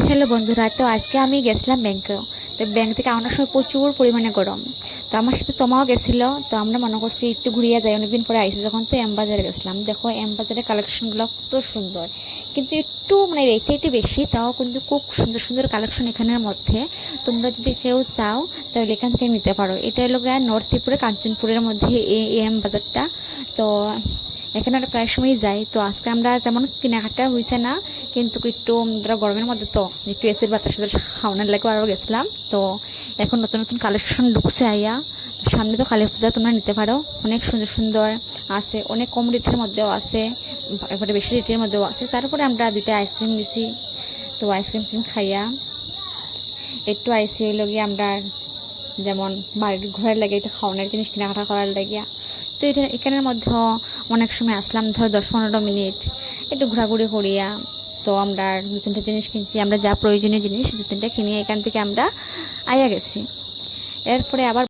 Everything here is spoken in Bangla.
হ্যালো বন্ধুরা, তো আজকে আমি গেছিলাম ব্যাংকে। তো ব্যাংক থেকে আনার সময় প্রচুর পরিমাণে গরম। তো আমার সাথে তোমাও গেছিল। তো আমরা মনে করছি একটু ঘুরিয়ে যাই, অনেকদিন পরে আইসি যখন। তো এম বাজারে গেছিলাম। দেখো এম বাজারের কালেকশনগুলো কত সুন্দর, কিন্তু একটু মানে রেটটা একটু বেশি, তাও কিন্তু খুব সুন্দর সুন্দর কালেকশন এখানের মধ্যে। তোমরা যদি কেউ চাও তাহলে এখান থেকে নিতে পারো। এটা হলো গিয়ে নর্থ ত্রিপুরা কাঞ্চনপুরের মধ্যে এই এম বাজারটা। তো এখানে আমরা প্রায় সময় যাই। তো আজকে আমরা তেমন কেনাকাটা হয়েছে না, কিন্তু একটু ধরো গরমের মধ্যে তো একটু এসির বাতাস খাওয়ানোর লাগে আরও গেছিলাম। তো এখন নতুন নতুন কালেকশন ঢুকছে আইয়া। সামনে তো কালী পূজা, তোমরা নিতে পারো। অনেক সুন্দর সুন্দর আছে, অনেক কম রেটের মধ্যেও আছে, এবারে বেশি রেটের মধ্যেও আছে। তারপরে আমরা দুইটা আইসক্রিম নিছি। তো আইসক্রিম খাইয়া একটু আইসি হইল গিয়ে আমরা যেমন বাড়ির ঘরের লাগে একটু খাওয়ানোর জিনিস কেনাকাটা করার লাগিয়া। তো এটা এখানের মধ্যে অনেক সময় আসলাম, ধর 10-15 মিনিট একটু ঘোরাঘুরি করিয়া। তো আমরা 2-3টা জিনিস কিনছি, আমরা যা প্রয়োজনীয় জিনিস 2-3টা কিনে এখান থেকে আমরা আইয়া গেছি। এরপরে আবার